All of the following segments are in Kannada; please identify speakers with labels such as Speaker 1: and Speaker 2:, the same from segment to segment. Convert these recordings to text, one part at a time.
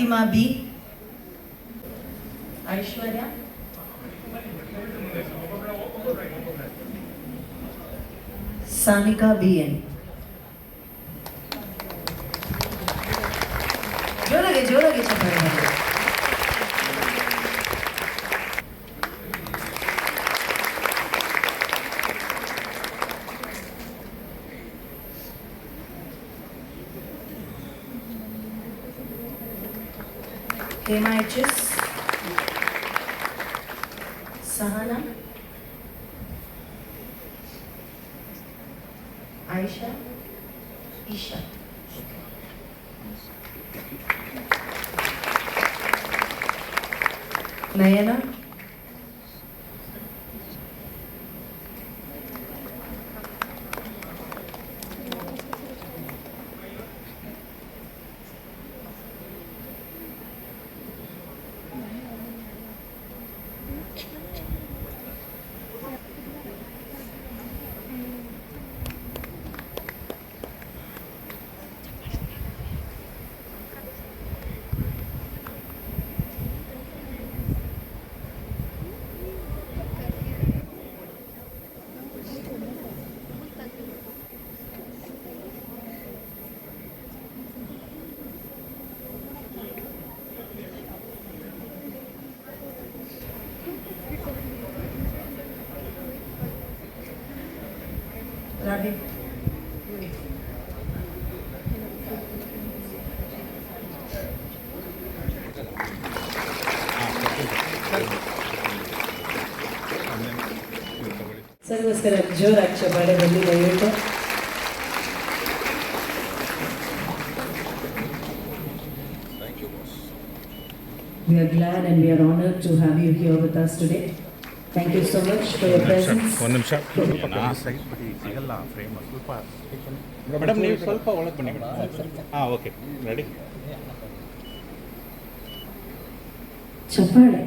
Speaker 1: Fatima B, Aishwarya, Sanika B N. ಜೋರಾಗಿ ಜೋರಾಗಿ ಚಪ್ಪಾಳೆ ಮಾಡಿ. Hema H S, Sahana, Ayesha, Isha. ನಯನ, ರಾಬಿ. ಸರ್ಗೋಸ್ಕರ ಜೋರಾಗಿ ಚಪ್ಪಾಳೆ ಬರಲಿ ದಯವಿಟ್ಟು. We are glad and we are honored to have you here with us today. Thank you so much for your presence.
Speaker 2: ಒಂದು ನಿಮಿಷ ಸಿಗಲ್ಲ ಫ್ರೇಮ್ ಸ್ವಲ್ಪ ಮೇಡಮ್, ನೀವು ಸ್ವಲ್ಪ ಒಳಗೆ ಬನ್ನಿ ಮೇಡಮ್. ಹಾಂ, ಓಕೆ, ರೆಡಿ.
Speaker 1: ಚಪ್ಪಾಳೆ.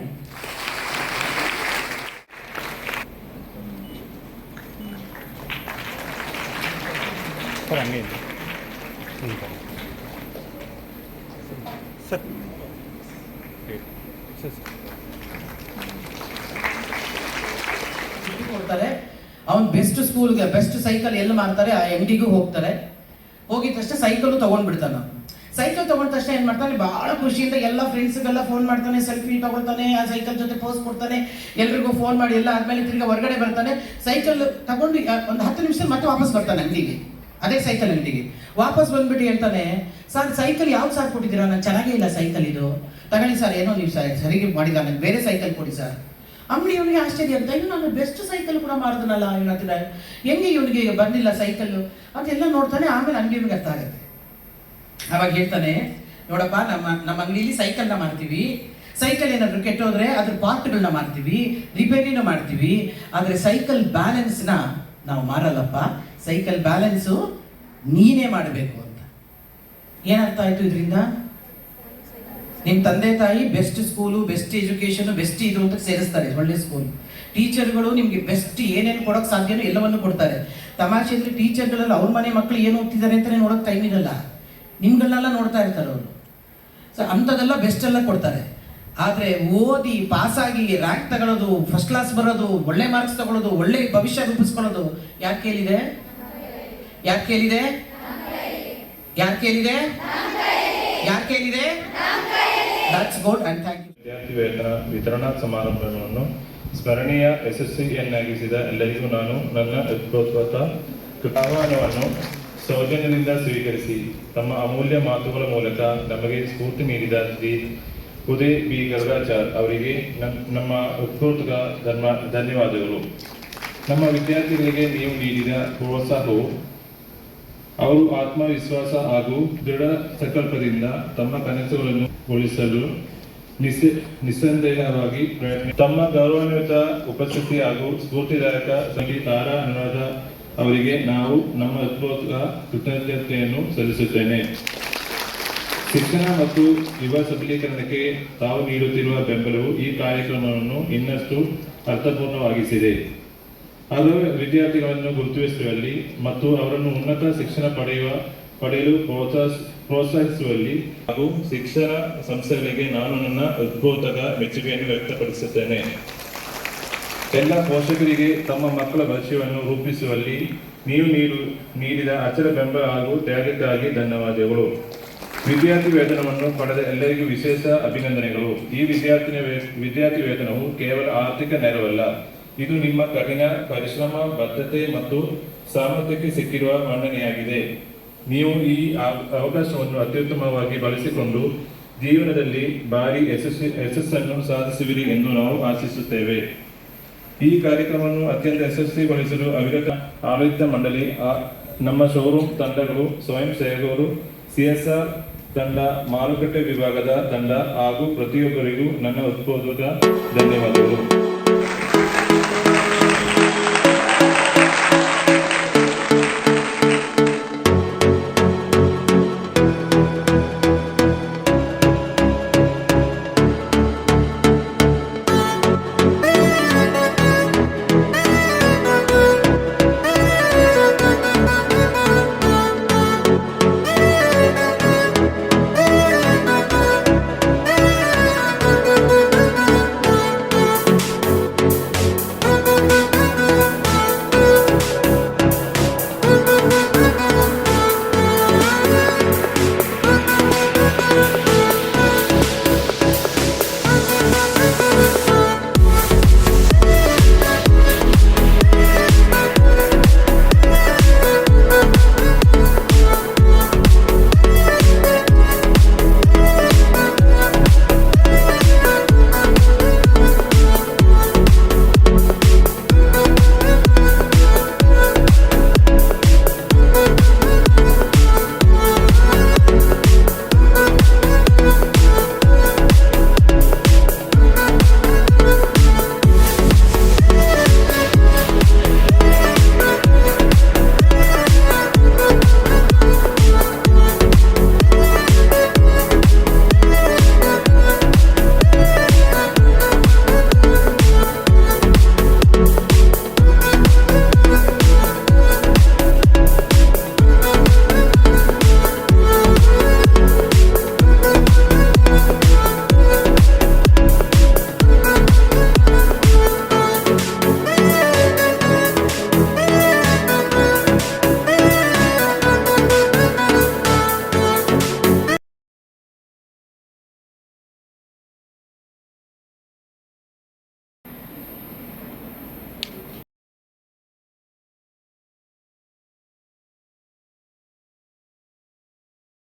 Speaker 2: ಸರ್ ಹಂಗೆ ಸರ್
Speaker 3: ಕೊಡ್ತಾರೆ. ಅವ್ನು ಬೆಸ್ಟ್ ಸ್ಕೂಲ್ಗೆ ಬೆಸ್ಟ್ ಸೈಕಲ್ ಎಲ್ಲಿ ಮಾರ್ತಾರೆ ಆ ಅಂಗಡಿಗೂ ಹೋಗ್ತಾರೆ. ಹೋಗಿದ ತಕ್ಷಣ ಸೈಕಲ್ ತಗೊಂಡ್ಬಿಡ್ತಾನೆ. ಸೈಕಲ್ ತಗೊಂಡ ತಕ್ಷಣ ಏನ್ ಮಾಡ್ತಾನೆ, ಬಹಳ ಖುಷಿಯಿಂದ ಎಲ್ಲ ಫ್ರೆಂಡ್ಸ್ಗೆಲ್ಲ ಫೋನ್ ಮಾಡ್ತಾನೆ, ಸೆಲ್ಫಿ ತಗೊಳ್ತಾನೆ, ಆ ಸೈಕಲ್ ಜೊತೆ ಪೋಸ್ಟ್ ಕೊಡ್ತಾನೆ, ಎಲ್ರಿಗೂ ಫೋನ್ ಮಾಡಿ ಎಲ್ಲ ಆದ್ಮೇಲೆ ತಿರ್ಗಿ ಹೊರಗಡೆ ಬರ್ತಾನೆ. ಸೈಕಲ್ ತಗೊಂಡು ಒಂದು 10 ನಿಮಿಷ ಮತ್ತೆ ವಾಪಸ್ ಬರ್ತಾನೆ ಅಂಗಡಿಗೆ, ಅದೇ ಸೈಕಲ್ ಅಂಗಡಿಗೆ ವಾಪಸ್ ಬಂದ್ಬಿಟ್ಟು ಹೇಳ್ತಾನೆ, ಸರ್ ಸೈಕಲ್ ಯಾವ್ದು ಸರ್ ಕೊಟ್ಟಿದ್ದೀರಾ, ನಾನು ಚೆನ್ನಾಗೇ ಇಲ್ಲ ಸೈಕಲ್ ಇದು, ತಗೊಳ್ಳಿ ಸರ್, ಏನೋ ನೀವು ಸರಿಗೆ ಮಾಡಿಲ್ಲ, ನನಗೆ ಬೇರೆ ಸೈಕಲ್ ಕೊಡಿ ಸರ್. ಅಂಗಡಿ ಇವನಿಗೆ ಆಶ್ಚರ್ಯ ಅಂತ, ಇನ್ನು ನಾನು ಬೆಸ್ಟ್ ಸೈಕಲ್ ಕೂಡ ಮಾರಿದನಲ್ಲ ಇವತ್ತಿನ, ಹೆಂಗೆ ಇವನಿಗೆ ಬಂದಿಲ್ಲ ಸೈಕಲ್ಲು ಅಂತೆಲ್ಲ ನೋಡ್ತಾನೆ. ಆಮೇಲೆ ಅಂಗಡಿ ಇವನಿಗೆ ಅರ್ಥ ಆಗುತ್ತೆ. ಅವಾಗ ಹೇಳ್ತಾನೆ, ನೋಡಪ್ಪ, ನಮ್ಮ ಅಂಗಡಿಲಿ ಸೈಕಲ್ನ ಮಾರ್ತೀವಿ, ಸೈಕಲ್ ಏನಾದ್ರು ಕೆಟ್ಟೋದ್ರೆ ಅದ್ರ ಪಾರ್ಟ್ಗಳನ್ನ ಮಾರ್ತೀವಿ, ರಿಪೇರಿನೂ ಮಾಡ್ತೀವಿ, ಆದರೆ ಸೈಕಲ್ ಬ್ಯಾಲೆನ್ಸ್ನ ನಾವು ಮಾರಲ್ಲಪ್ಪ, ಸೈಕಲ್ ಬ್ಯಾಲೆನ್ಸು ನೀನೇ ಮಾಡಬೇಕು ಅಂತ. ಏನರ್ಥ ಆಯ್ತು ಇದರಿಂದ? ನಿಮ್ಮ ತಂದೆ ತಾಯಿ best school, best education, best ಇದು ಅಂತ ಸೇರಿಸ್ತಾರೆ, ಒಳ್ಳೆ ಸ್ಕೂಲ್. ಟೀಚರ್ಗಳು ನಿಮಗೆ ಬೆಸ್ಟ್ ಏನೇನು ಕೊಡೋಕೆ ಸಾಧ್ಯನೋ ಎಲ್ಲವನ್ನು ಕೊಡ್ತಾರೆ. ತಮಾಷೆ ಅಂದರೆ ಟೀಚರ್ಗಳೆಲ್ಲ ಅವ್ರ ಮನೆ ಮಕ್ಕಳು ಏನು ಓದ್ತಿದ್ದಾರೆ ಅಂತಲೇ ನೋಡೋಕೆ ಟೈಮ್ ಇರಲ್ಲ, ನಿಮ್ಗಳನ್ನೆಲ್ಲ ನೋಡ್ತಾ ಇರ್ತಾರೆ ಅವರು. ಸೊ ಅಂಥದ್ದೆಲ್ಲ ಬೆಸ್ಟ್ ಎಲ್ಲ ಕೊಡ್ತಾರೆ. ಆದರೆ ಓದಿ ಪಾಸಾಗಿ ರ್ಯಾಂಕ್ ತಗೊಳ್ಳೋದು, ಫಸ್ಟ್ ಕ್ಲಾಸ್ ಬರೋದು, ಒಳ್ಳೆ ಮಾರ್ಕ್ಸ್ ತಗೊಳ್ಳೋದು, ಒಳ್ಳೆ ಭವಿಷ್ಯ ರೂಪಿಸ್ಕೊಳ್ಳೋದು ಯಾರು ಕೇಳಿದೆ? ಯಾರು ಕೇಳಿದೆ? ಯಾರು ಕೇಳಿದೆ? ಯಾರು ಕೇಳಿದೆ? That's good and thank you.
Speaker 4: ವಿದ್ಯಾರ್ಥಿ ವೇತನ ವಿತರಣಾ ಸಮಾರಂಭವನ್ನು ಸ್ಮರಣೀಯ ಯಶಸ್ವಿಯನ್ನಾಗಿಸಿದ ಎಲ್ಲರಿಗೂ ನಾನು ನನ್ನ ಹೃತ್ಪೂರ್ವಕ ಆಹ್ವಾನವನ್ನು ಸೌಜನ್ಯದಿಂದ ಸ್ವೀಕರಿಸಿ ತಮ್ಮ ಅಮೂಲ್ಯ ಮಾತುಗಳ ಮೂಲಕ ನಮಗೆ ಸ್ಫೂರ್ತಿ ನೀಡಿದ ಶ್ರೀ ಉದಯ್ ಬಿ ಗರುಡಾಚಾರ್ ಅವರಿಗೆ ನಮ್ಮ ಹೃತ್ಪೂರ್ವಕ ಧನ್ಯವಾದಗಳು. ನಮ್ಮ ವಿದ್ಯಾರ್ಥಿಗಳಿಗೆ ನೀವು ನೀಡಿದ ಪ್ರೋತ್ಸಾಹವು ಅವರು ಆತ್ಮವಿಶ್ವಾಸ ಹಾಗೂ ದೃಢ ಸಂಕಲ್ಪದಿಂದ ತಮ್ಮ ಕನಸುಗಳನ್ನು ಉಳಿಸಲು ನಿಸ್ಸಂದೇಹವಾಗಿ ಪ್ರಯತ್ನ. ತಮ್ಮ ಗೌರವಾನ್ವಿತ ಉಪಸ್ಥಿತಿ ಹಾಗೂ ಸ್ಫೂರ್ತಿದಾಯಕ ಸಂಗೀತ ಅನುರಾಧ ಅವರಿಗೆ ನಾವು ನಮ್ಮ ಹೃತ್ಪೂರ್ವಕ ಕೃತಜ್ಞತೆಯನ್ನು ಸಲ್ಲಿಸುತ್ತೇನೆ. ಶಿಕ್ಷಣ ಮತ್ತು ಯುವ ಸಬಲೀಕರಣಕ್ಕೆ ತಾವು ನೀಡುತ್ತಿರುವ ಬೆಂಬಲವು ಈ ಕಾರ್ಯಕ್ರಮವನ್ನು ಇನ್ನಷ್ಟು ಅರ್ಥಪೂರ್ಣವಾಗಿಸಿದೆ. ಅದು ವಿದ್ಯಾರ್ಥಿಗಳನ್ನು ಗುರುತಿಸುವಲ್ಲಿ ಮತ್ತು ಅವರನ್ನು ಉನ್ನತ ಶಿಕ್ಷಣ ಪಡೆಯುವ ಪಡೆಯಲು ಪ್ರೋತ್ಸಾಹಿಸುವಲ್ಲಿ ಹಾಗೂ ಶಿಕ್ಷಣ ಸಂಸ್ಥೆಗಳಿಗೆ ನಾನು ನನ್ನ ಉದ್ಬೋಧಕ ಮೆಚ್ಚುಗೆಯನ್ನು ವ್ಯಕ್ತಪಡಿಸುತ್ತೇನೆ. ಎಲ್ಲ ಪೋಷಕರಿಗೆ ತಮ್ಮ ಮಕ್ಕಳ ಭವಿಷ್ಯವನ್ನು ರೂಪಿಸುವಲ್ಲಿ ನೀವು ನೀಡಿದ ಅಚಲ ಬೆಂಬಲ ಹಾಗೂ ತ್ಯಾಗಕ್ಕಾಗಿ ಧನ್ಯವಾದಗಳು. ವಿದ್ಯಾರ್ಥಿ ವೇತನವನ್ನು ಪಡೆದ ಎಲ್ಲರಿಗೂ ವಿಶೇಷ ಅಭಿನಂದನೆಗಳು. ಈ ವಿದ್ಯಾರ್ಥಿ ವೇತನವು ಕೇವಲ ಆರ್ಥಿಕ ನೆರವಲ್ಲ, ಇದು ನಿಮ್ಮ ಕಠಿಣ ಪರಿಶ್ರಮ, ಬದ್ಧತೆ ಮತ್ತು ಸಾಮರ್ಥ್ಯಕ್ಕೆ ಸಿಕ್ಕಿರುವ ಮನ್ನಣೆಯಾಗಿದೆ. ನೀವು ಈ ಅವಕಾಶವನ್ನು ಅತ್ಯುತ್ತಮವಾಗಿ ಬಳಸಿಕೊಂಡು ಜೀವನದಲ್ಲಿ ಭಾರಿ ಯಶಸ್ಸನ್ನು ಸಾಧಿಸುವಿರಿ ಎಂದು ನಾವು ಆಶಿಸುತ್ತೇವೆ. ಈ ಕಾರ್ಯಕ್ರಮವನ್ನು ಅತ್ಯಂತ ಯಶಸ್ವಿಗೊಳಿಸಲು ಅವಿರತ ಆಡಳಿತ ಮಂಡಳಿ, ನಮ್ಮ ಶೋರೂಮ್ ತಂಡಗಳು, ಸ್ವಯಂ ಸೇವಕರು, CSR ತಂಡ, ಮಾರುಕಟ್ಟೆ ವಿಭಾಗದ ತಂಡ ಹಾಗೂ ಪ್ರತಿಯೊಬ್ಬರಿಗೂ ನನ್ನ ಹೃತ್ಪೂರ್ವಕ ಧನ್ಯವಾದಗಳು.